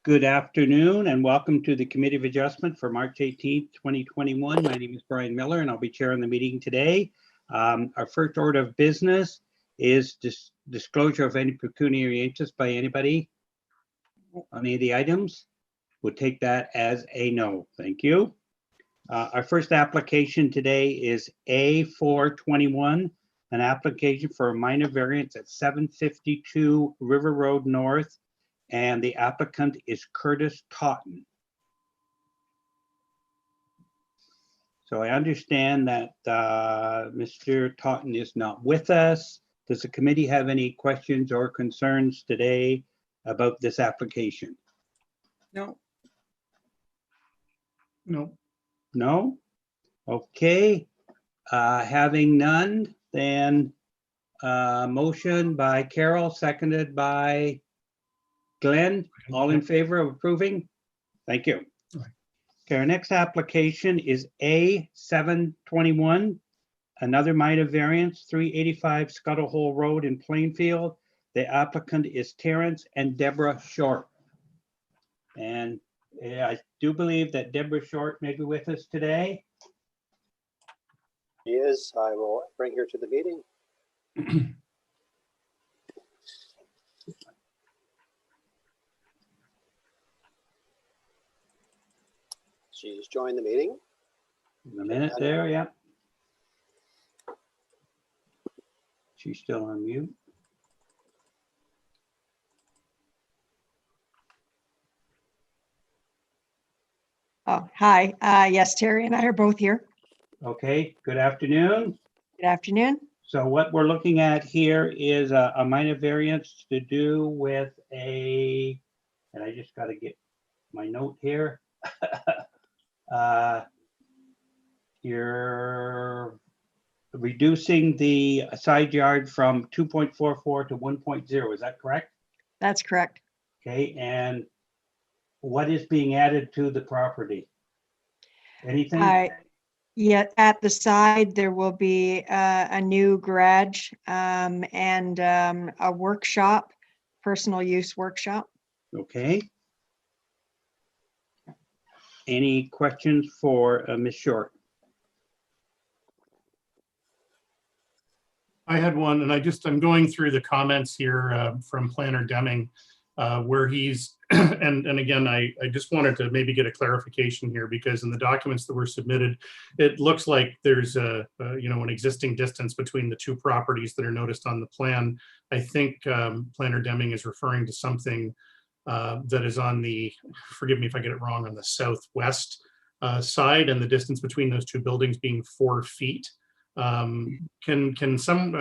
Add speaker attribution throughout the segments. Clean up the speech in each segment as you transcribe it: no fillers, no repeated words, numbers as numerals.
Speaker 1: Good afternoon and welcome to the Committee of Adjustment for March 18th, 2021. My name is Brian Miller and I'll be chairing the meeting today. Our first order of business is disclosure of any pecuniary interest by anybody on any of the items. We'll take that as a no. Thank you. Our first application today is A421, an application for a minor variance at 752 River Road North, and the applicant is Curtis Totten. So I understand that Mr. Totten is not with us. Does the committee have any questions or concerns today about this application?
Speaker 2: No.
Speaker 1: No? Okay. Having none, then motion by Carol, seconded by Glenn. All in favor of approving? Thank you. Okay, our next application is A721, another minor variance, 385 Scuttle Hole Road in Plainfield. The applicant is Terrence and Deborah Short. And I do believe that Deborah Short may be with us today.
Speaker 3: He is. I will bring her to the meeting. She's joined the meeting.
Speaker 1: In a minute there, yeah. She's still on mute.
Speaker 2: Oh, hi. Yes, Terry and I are both here.
Speaker 1: Okay, good afternoon.
Speaker 2: Good afternoon.
Speaker 1: So what we're looking at here is a minor variance to do with and I just got to get my note here. You're reducing the side yard from 2.44 to 1.0, is that correct?
Speaker 2: That's correct.
Speaker 1: Okay, and what is being added to the property? Anything?
Speaker 2: Yeah, at the side, there will be a new garage and a workshop, personal use workshop.
Speaker 1: Okay. Any questions for Ms. Short?
Speaker 4: I had one, and I'm going through the comments here from Planner Deming, where he's, and again, I just wanted to maybe get a clarification here, because in the documents that were submitted, it looks like there's an existing distance between the two properties that are noticed on the plan. I think Planner Deming is referring to something that is on the, forgive me if I get it wrong, on the southwest side, and the distance between those two buildings being 4 feet. Can some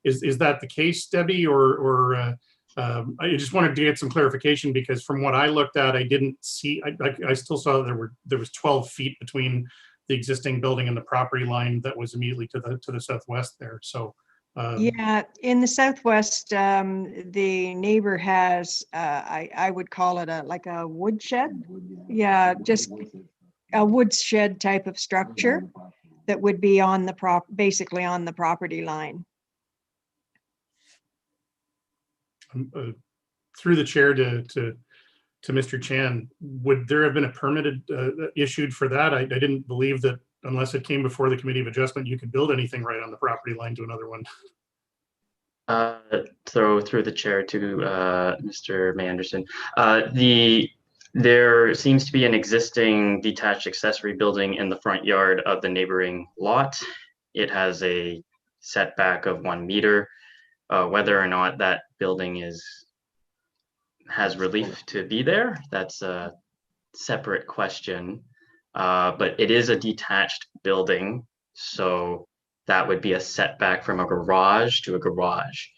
Speaker 4: is that the case, Debbie, or I just wanted to get some clarification, because from what I looked at, I didn't see, I still saw that there was 12 feet between the existing building and the property line that was immediately to the southwest there. So
Speaker 2: Yeah, in the southwest, the neighbor has I would call it like a wood shed. Yeah, just a wood shed type of structure that would be on the basically on the property line.
Speaker 4: Through the chair to Mr. Chan, would there have been a permit issued for that? I didn't believe that unless it came before the Committee of Adjustment, you could build anything right on the property line to another one.
Speaker 5: So through the chair to Mr. Manderson, there seems to be an existing detached accessory building in the front yard of the neighboring lot. It has a setback of 1 meter. Whether or not that building has relief to be there, that's a separate question. But it is a detached building, so that would be a setback from a garage to a garage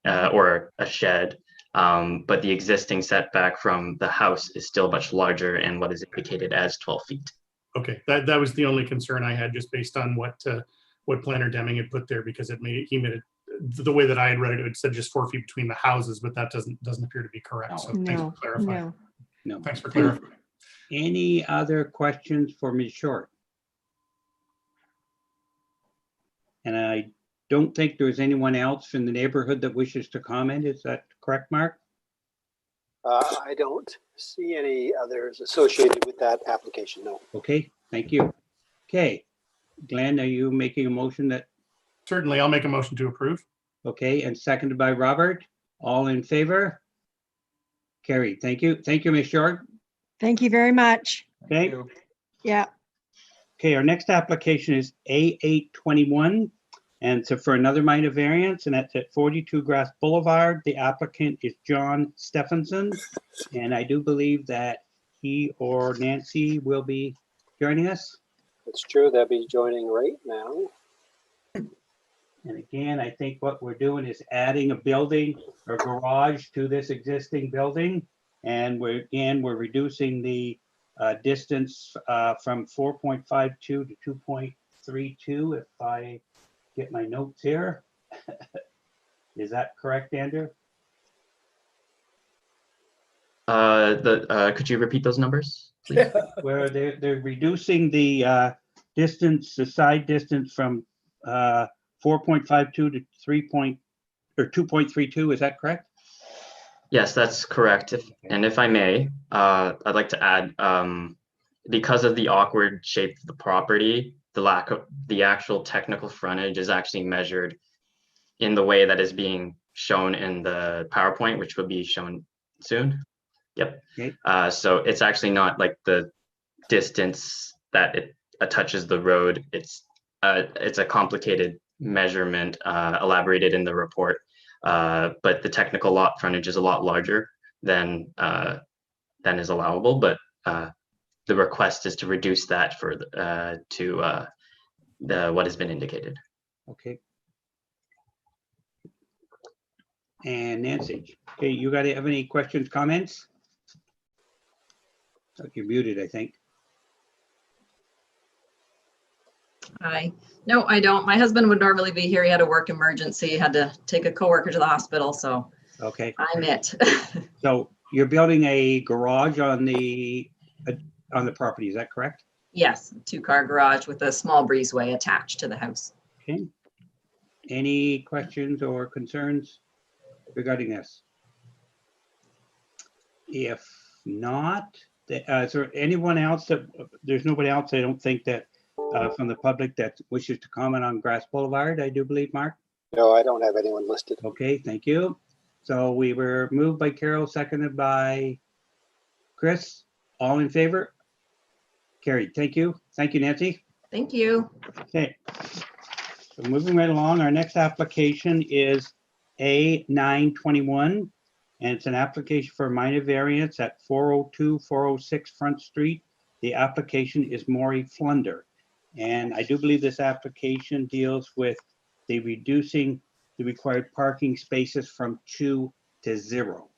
Speaker 5: or a shed. But the existing setback from the house is still much larger and what is indicated as 12 feet.
Speaker 4: Okay, that was the only concern I had, just based on what Planner Deming had put there, because he made it the way that I had read it. It said just 4 feet between the houses, but that doesn't appear to be correct. So thanks for clarifying.
Speaker 1: No.
Speaker 4: Thanks for clarifying.
Speaker 1: Any other questions for Ms. Short? And I don't think there's anyone else in the neighborhood that wishes to comment. Is that correct, Mark?
Speaker 3: I don't see any others associated with that application, no.
Speaker 1: Okay, thank you. Okay, Glenn, are you making a motion that,
Speaker 4: Certainly, I'll make a motion to approve.
Speaker 1: okay, and seconded by Robert? All in favor? Carried. Thank you. Thank you, Ms. Short.
Speaker 2: Thank you very much.
Speaker 1: Okay.
Speaker 2: Yeah,
Speaker 1: Okay, our next application is A821, and so for another minor variance, and that's at 42 Grass Boulevard. The applicant is John Stephenson, and I do believe that he or Nancy will be joining us.
Speaker 3: It's true, they'll be joining right now.
Speaker 1: And again, I think what we're doing is adding a building or garage to this existing building. And we're reducing the distance from 4.52 to 2.32, if I get my notes here. Is that correct, Andrew?
Speaker 5: Could you repeat those numbers, please?
Speaker 1: Where they're reducing the distance, the side distance from 4.52 to 2.32, is that correct?
Speaker 5: Yes, that's correct. If I may, I'd like to add, because of the awkward shape of the property, the lack of the actual technical frontage is actually measured in the way that is being shown in the PowerPoint, which will be shown soon. Yep.
Speaker 1: Okay.
Speaker 5: So it's actually not like the distance that it touches the road. It's a complicated measurement elaborated in the report. But the technical lot frontage is a lot larger than is allowable. But the request is to reduce that for to what has been indicated.
Speaker 1: Okay. And Nancy, okay, you got have any questions, comments? Oh, you're muted, I think.
Speaker 6: Hi. No, I don't. My husband would normally be here. He had a work emergency, had to take a coworker to the hospital, so
Speaker 1: Okay,
Speaker 6: I'm it.
Speaker 1: so you're building a garage on the property, is that correct?
Speaker 6: Yes, 2-car garage with a small breezeway attached to the house.
Speaker 1: Okay. Any questions or concerns regarding this? If not, is there anyone else there's nobody else, I don't think, that from the public that wishes to comment on Grass Boulevard, I do believe, Mark?
Speaker 3: No, I don't have anyone listed.
Speaker 1: Okay, thank you. So we were moved by Carol, seconded by Chris. All in favor? Carried. Thank you. Thank you, Nancy.
Speaker 6: Thank you.
Speaker 1: Okay. So moving right along, our next application is A921, and it's an application for minor variance at 402, 406 Front Street. The application is Maury Flunder. And I do believe this application deals with the reducing the required parking spaces from 2 to 0.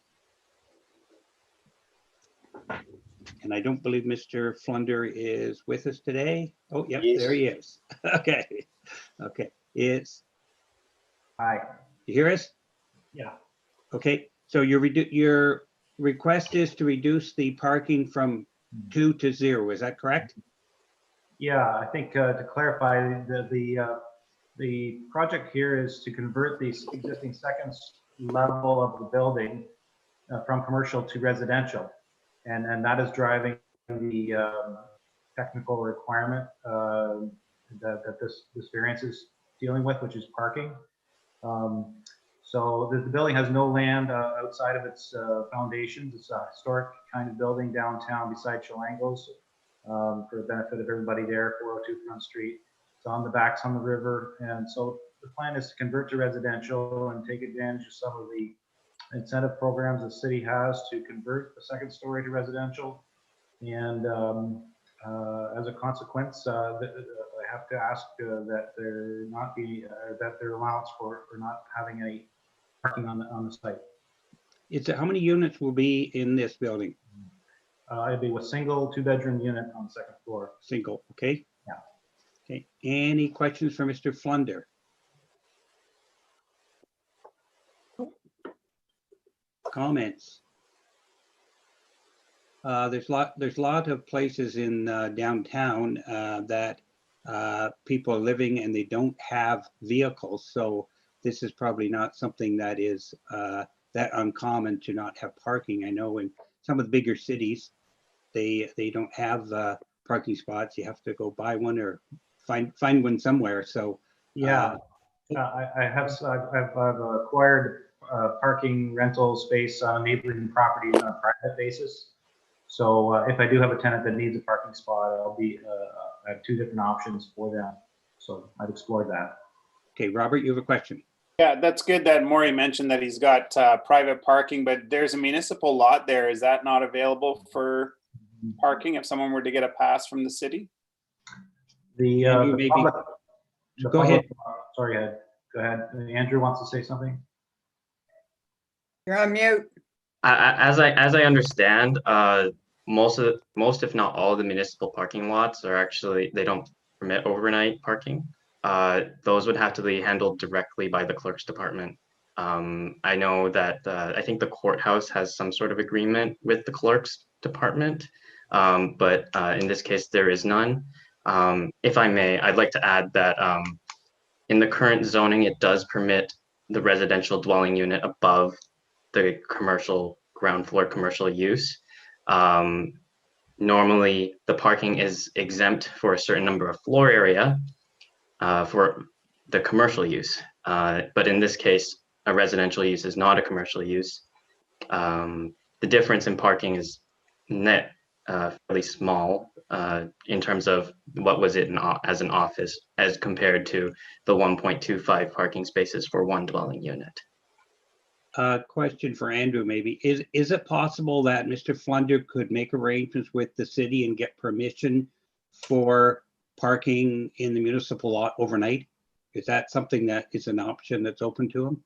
Speaker 1: And I don't believe Mr. Flunder is with us today. Oh, yep,
Speaker 3: Yes.
Speaker 1: there he is. Okay, okay.
Speaker 7: Hi.
Speaker 1: You hear us?
Speaker 7: Yeah.
Speaker 1: Okay, so your request is to reduce the parking from 2 to 0, is that correct?
Speaker 7: Yeah, I think to clarify, the project here is to convert the existing second level of the building from commercial to residential. And that is driving the technical requirement that this variance is dealing with, which is parking. So the building has no land outside of its foundations. It's a historic kind of building downtown beside Chilangos, for the benefit of everybody there, 402 Front Street. It's on the backs on the river. And so the plan is to convert to residential and take advantage of some of the incentive programs the city has to convert the second story to residential. And as a consequence, I have to ask that there not be that their allowance for not having any parking on the site.
Speaker 1: How many units will be in this building?
Speaker 7: It'd be a single 2-bedroom unit on the second floor.
Speaker 1: Single, okay?
Speaker 7: Yeah.
Speaker 1: Okay, any questions for Mr. Flunder? Comments? There's a lot of places in downtown that people are living and they don't have vehicles. So this is probably not something that is that uncommon to not have parking. I know in some of the bigger cities, they don't have parking spots. You have to go buy one or find one somewhere. So
Speaker 7: Yeah, I've acquired parking rental space on neighboring properties on a private basis. So if I do have a tenant that needs a parking spot, I have 2 different options for them. So I've explored that.
Speaker 1: okay, Robert, you have a question.
Speaker 8: Yeah, that's good that Maury mentioned that he's got private parking, but there's a municipal lot there. Is that not available for parking if someone were to get a pass from the city?
Speaker 1: Andrew, maybe- Go ahead.
Speaker 7: Sorry, Ed. Go ahead. Andrew wants to say something.
Speaker 9: You're on mute.
Speaker 5: As I understand, most if not all of the municipal parking lots are actually, they don't permit overnight parking. Those would have to be handled directly by the clerk's department. I know that I think the courthouse has some sort of agreement with the clerk's department, but in this case there is none. If I may, I'd like to add that in the current zoning, it does permit the residential dwelling unit above the commercial ground floor commercial use. Normally, the parking is exempt for a certain number of floor area for the commercial use. But in this case, a residential use is not a commercial use. The difference in parking is net fairly small in terms of what was it as an office as compared to the 1.25 parking spaces for one dwelling unit.
Speaker 1: Question for Andrew, maybe. Is it possible that Mr. Flunder could make arrangements with the city and get permission for parking in the municipal lot overnight? Is that something that is an option that's open to him?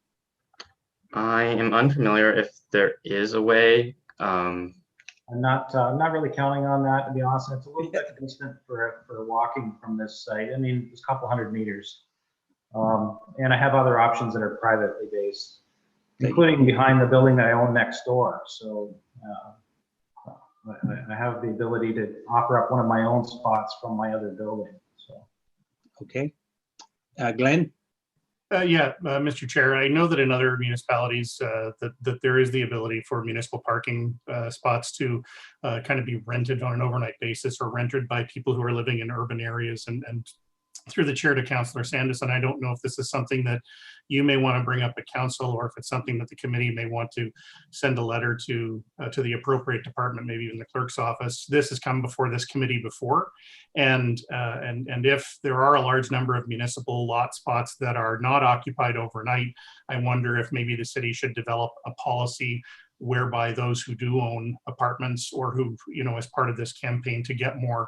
Speaker 5: I am unfamiliar if there is a way.
Speaker 7: I'm not really counting on that, to be honest. It's a little bit distant for walking from this site. I mean, it's a couple 100 meters. And I have other options that are privately based, including behind the building that I own next door. So I have the ability to offer up one of my own spots from my other building. So.
Speaker 1: Okay. Glenn?
Speaker 4: Yeah, Mr. Chair, I know that in other municipalities that there is the ability for municipal parking spots to kind of be rented on an overnight basis or rented by people who are living in urban areas. And through the chair to Councillor Sandison, I don't know if this is something that you may want to bring up at council, or if it's something that the committee may want to send a letter to the appropriate department, maybe even the clerk's office. This has come before this committee before, and if there are a large number of municipal lot spots that are not occupied overnight, I wonder if maybe the city should develop a policy whereby those who do own apartments, or who, you know, as part of this campaign to get more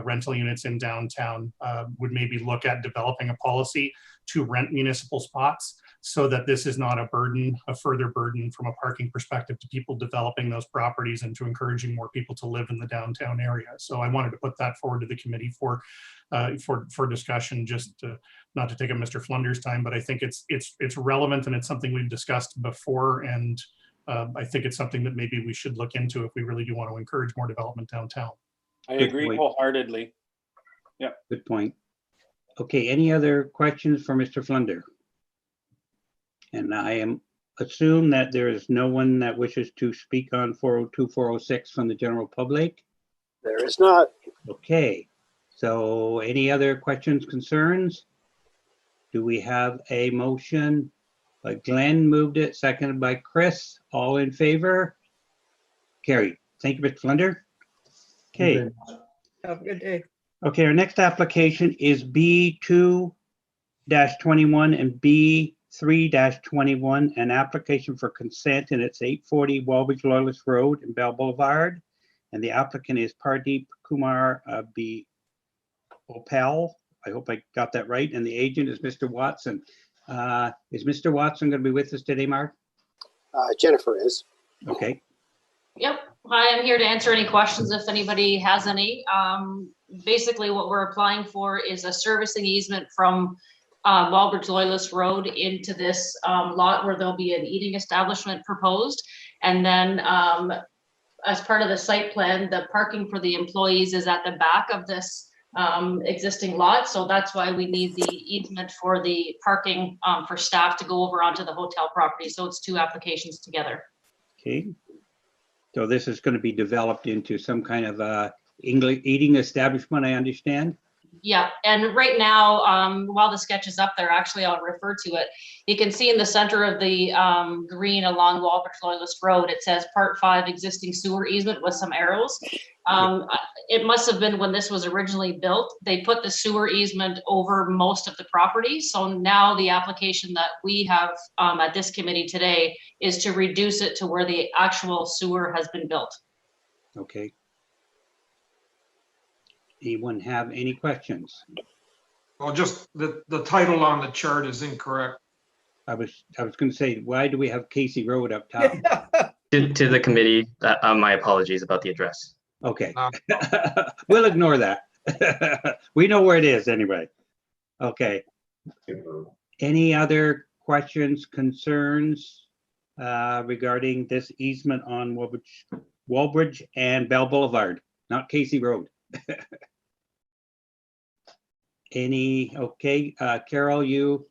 Speaker 4: rental units in downtown, would maybe look at developing a policy to rent municipal spots, so that this is not a burden, a further burden from a parking perspective to people developing those properties and to encouraging more people to live in the downtown area. So I wanted to put that forward to the committee for discussion, just not to take up Mr. Flunder's time, but I think it's relevant and it's something we've discussed before, and I think it's something that maybe we should look into if we really do want to encourage more development downtown.
Speaker 8: I
Speaker 1: Good
Speaker 8: agree
Speaker 1: point.
Speaker 8: wholeheartedly.
Speaker 1: Good point. Okay, any other questions for Mr. Flunder? And I assume that there is no one that wishes to speak on 402, 406 from the general public.
Speaker 3: There is not.
Speaker 1: Okay, so any other questions, concerns? Do we have a motion? Glenn moved it, seconded by Chris. All in favor? Carried. Thank you, Mr. Flunder. Okay.
Speaker 9: Have a good day.
Speaker 1: Okay, our next application is B2-21 and B3-21, an application for consent, and it's 840 Walbridge Loyalist Road in Bell Boulevard. And the applicant is Pardeep Kumar B. Opal. I hope I got that right. And the agent is Mr. Watson. Is Mr. Watson going to be with us today, Mark?
Speaker 3: Jennifer is.
Speaker 1: Okay.
Speaker 10: Yep. Hi, I'm here to answer any questions if anybody has any. Basically, what we're applying for is a servicing easement from Walbridge Loyalist Road into this lot where there'll be an eating establishment proposed. And then as part of the site plan, the parking for the employees is at the back of this existing lot. So that's why we need the easement for the parking for staff to go over onto the hotel property. So it's two applications together.
Speaker 1: Okay. So this is going to be developed into some kind of English eating establishment, I understand.
Speaker 10: Yeah, and right now, while the sketch is up there, actually, I'll refer to it. You can see in the center of the green along Walbridge Loyalist Road, it says Part 5 existing sewer easement with some arrows. It must have been when this was originally built, they put the sewer easement over most of the property. So now the application that we have at this committee today is to reduce it to where the actual sewer has been built.
Speaker 1: Okay. Anyone have any questions?
Speaker 11: Well, just the title on the chart is incorrect.
Speaker 1: I was going to say, why do we have Casey Road up top?
Speaker 5: To the committee, my apologies about the address.
Speaker 1: Okay. We'll ignore that. We know where it is anyway. Okay. Any other questions, concerns regarding this easement on Walbridge and Bell Boulevard, not Casey Road? Okay, Carol, you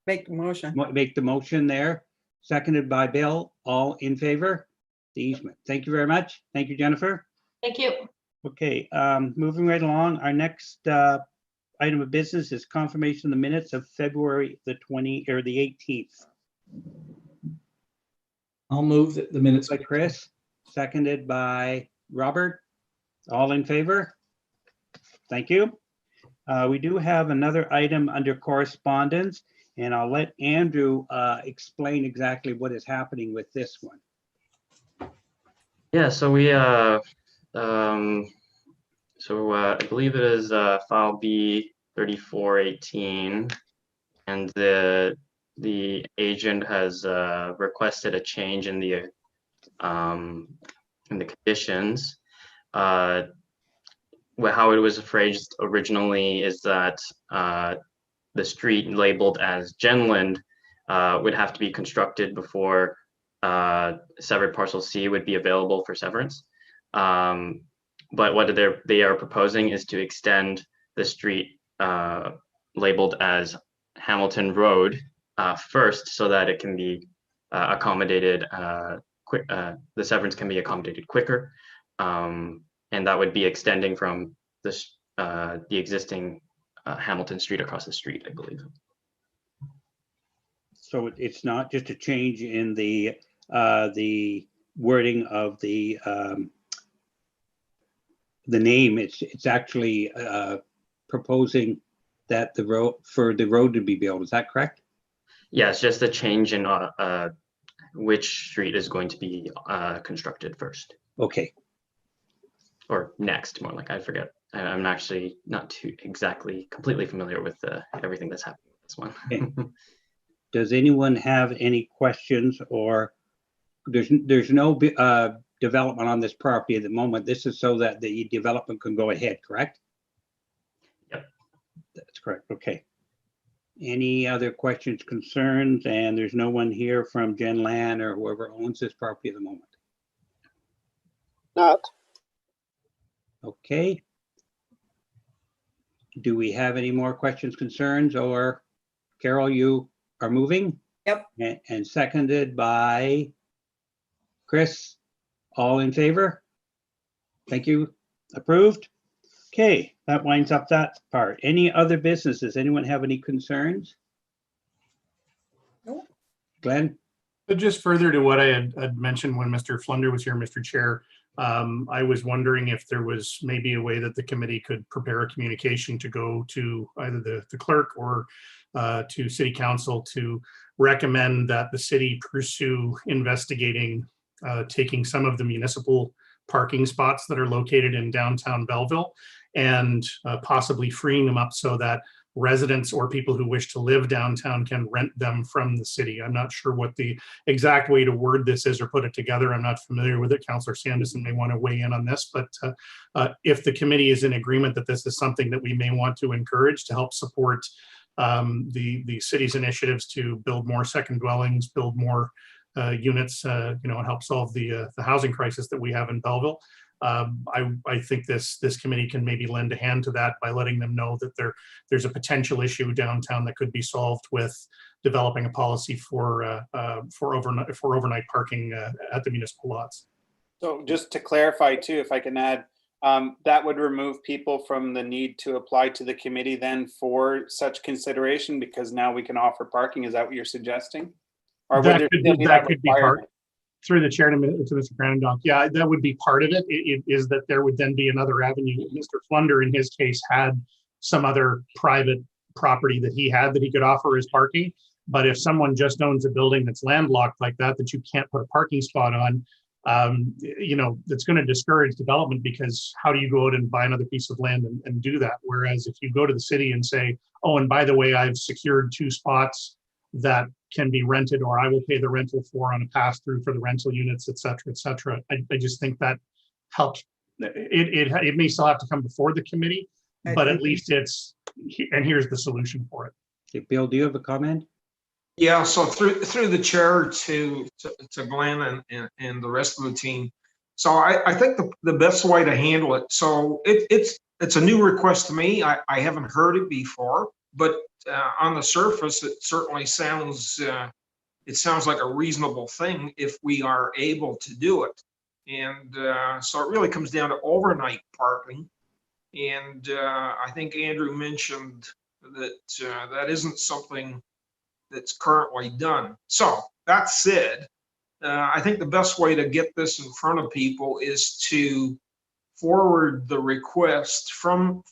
Speaker 9: Make the motion.
Speaker 1: make the motion there, seconded by Bill. All in favor? The easement. Thank you very much. Thank you, Jennifer.
Speaker 10: Thank you.
Speaker 1: Okay, moving right along, our next item of business is confirmation of the minutes of February the 18th.
Speaker 12: I'll move the minutes.
Speaker 1: By Chris, seconded by Robert. All in favor? Thank you. We do have another item under correspondence, and I'll let Andrew explain exactly what is happening with this one.
Speaker 5: Yeah, so we I believe it is file B 3418, and the agent has requested a change in the conditions. How it was phrased originally is that the street labeled as Genland would have to be constructed before severed parcel C would be available for severance. But what they are proposing is to extend the street labeled as Hamilton Road first, so that it can be accommodated the severance can be accommodated quicker. And that would be extending from this the existing Hamilton Street across the street, I believe.
Speaker 1: So it's not just a change in the wording of the name. It's actually proposing that the road to be built. Is that correct?
Speaker 5: Yeah, it's just a change in which street is going to be constructed first.
Speaker 1: Okay.
Speaker 5: Or next, more like, I forget. I'm actually not too completely familiar with everything that's happening with this one.
Speaker 1: Okay. Does anyone have any questions, or there's no development on this property at the moment? This is so that the development can go ahead, correct?
Speaker 5: Yep.
Speaker 1: That's correct. Okay. Any other questions, concerns? And there's no one here from Genland or whoever owns this property at the moment.
Speaker 3: Not.
Speaker 1: Okay. Do we have any more questions, concerns, or Carol, you are moving?
Speaker 9: Yep.
Speaker 1: And seconded by Chris. All in favor? Thank you. Approved. Okay, that winds up that part. Any other businesses? Anyone have any concerns?
Speaker 9: No.
Speaker 1: Glenn?
Speaker 4: But just further to what I had mentioned when Mr. Flunder was here, Mr. Chair, I was wondering if there was maybe a way that the committee could prepare a communication to go to either the clerk or to City Council to recommend that the city pursue investigating taking some of the municipal parking spots that are located in downtown Belleville and possibly freeing them up so that residents or people who wish to live downtown can rent them from the city. I'm not sure what the exact way to word this is or put it together. I'm not familiar with it. Councillor Sanderson may want to weigh in on this, but if the committee is in agreement that this is something that we may want to encourage to help support the city's initiatives to build more second dwellings, build more units, and help solve the housing crisis that we have in Belleville. I think this committee can maybe lend a hand to that by letting them know that there's a potential issue downtown that could be solved with developing a policy for overnight parking at the municipal lots.
Speaker 8: So just to clarify too, if I can add, that would remove people from the need to apply to the committee then for such consideration, because now we can offer parking. Is that what you're suggesting? Or would
Speaker 4: That
Speaker 8: there
Speaker 4: could
Speaker 8: still
Speaker 4: be,
Speaker 8: that
Speaker 4: that could be part,
Speaker 8: requirement?
Speaker 4: through the chair to Mr. Grandonk. Yeah, that would be part of it. It is that there would then be another avenue. Mr. Flunder, in his case, had some other private property that he could offer as parking. But if someone just owns a building that's landlocked like that you can't put a parking spot on, that's going to discourage development, because how do you go out and buy another piece of land and do that? Whereas if you go to the city and say, oh, and by the way, I've secured 2 spots that can be rented, or I will pay the rental for on a pass through for the rental units, et cetera, et cetera. I just think that helps. It may still have to come before the committee, but at least and here's the solution for it.
Speaker 1: Okay, Bill, do you have a comment?
Speaker 11: Yeah, so through the chair to Glenn and the rest of the team. So I think the best way to handle it, so it's a new request to me. I haven't heard it before, but on the surface, it certainly sounds like a reasonable thing if we are able to do it. And so it really comes down to overnight parking. And I think Andrew mentioned that that isn't something that's currently done. So that said, I think the best way to get this in front of people is to forward the request from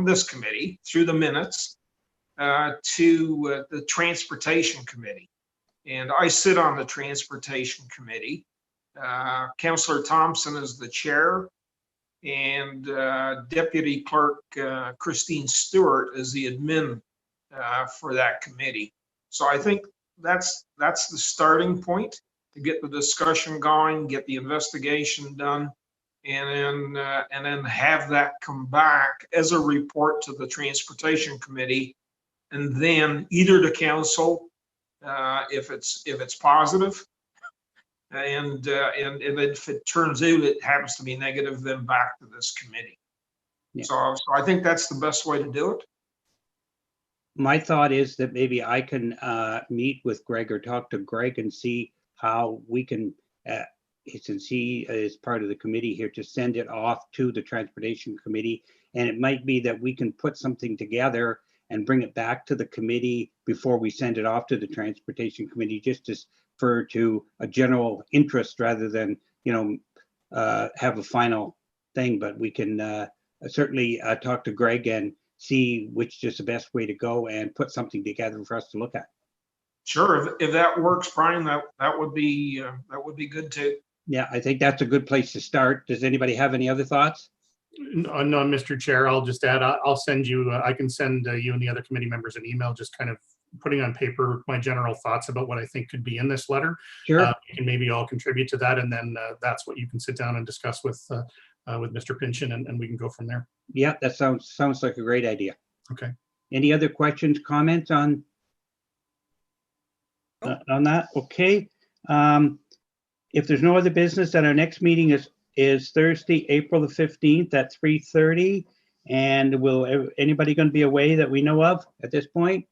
Speaker 11: this committee through the minutes to the Transportation Committee. And I sit on the Transportation Committee. Councillor Thompson is the chair, and Deputy Clerk Christine Stewart is the admin for that committee. So I think that's the starting point to get the discussion going, get the investigation done, and then have that come back as a report to the Transportation Committee, and then either to council if it's positive, and if it turns out it happens to be negative, then back to this committee.
Speaker 1: Yeah.
Speaker 11: So I think that's the best way to do it.
Speaker 1: My thought is that maybe I can meet with Greg or talk to Greg and see how we can, since he is part of the committee here, to send it off to the Transportation Committee. And it might be that we can put something together and bring it back to the committee before we send it off to the Transportation Committee, just to refer to a general interest rather than, have a final thing. But we can certainly talk to Greg and see which is the best way to go and put something together for us to look at.
Speaker 11: Sure, if that works, Brian, that would be good too.
Speaker 1: Yeah, I think that's a good place to start. Does anybody have any other thoughts?
Speaker 4: No, Mr. Chair, I'll just add, I'll send you, I can send you and the other committee members an email, just kind of putting on paper my general thoughts about what I think could be in this letter.
Speaker 1: Sure.
Speaker 4: You can maybe all contribute to that, and then that's what you can sit down and discuss with Mr. Pynchon, and we can go from there.
Speaker 1: Yeah, that sounds like a great idea.
Speaker 4: Okay. Any
Speaker 1: Any other questions, comments on that? Okay. If there's no other business, then our next meeting is Thursday, April the 15th at 3:30. And will anybody going to be away that we know of at this point?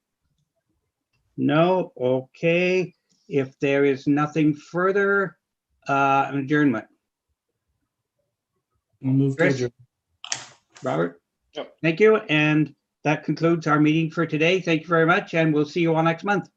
Speaker 1: No? Okay. If there is nothing further, an adjournment.
Speaker 11: We'll move to
Speaker 1: Chris?
Speaker 11: adjourn.
Speaker 1: Robert?
Speaker 8: Yep.
Speaker 1: Thank you. And that concludes our meeting for today. Thank you very much, and we'll see you all next month.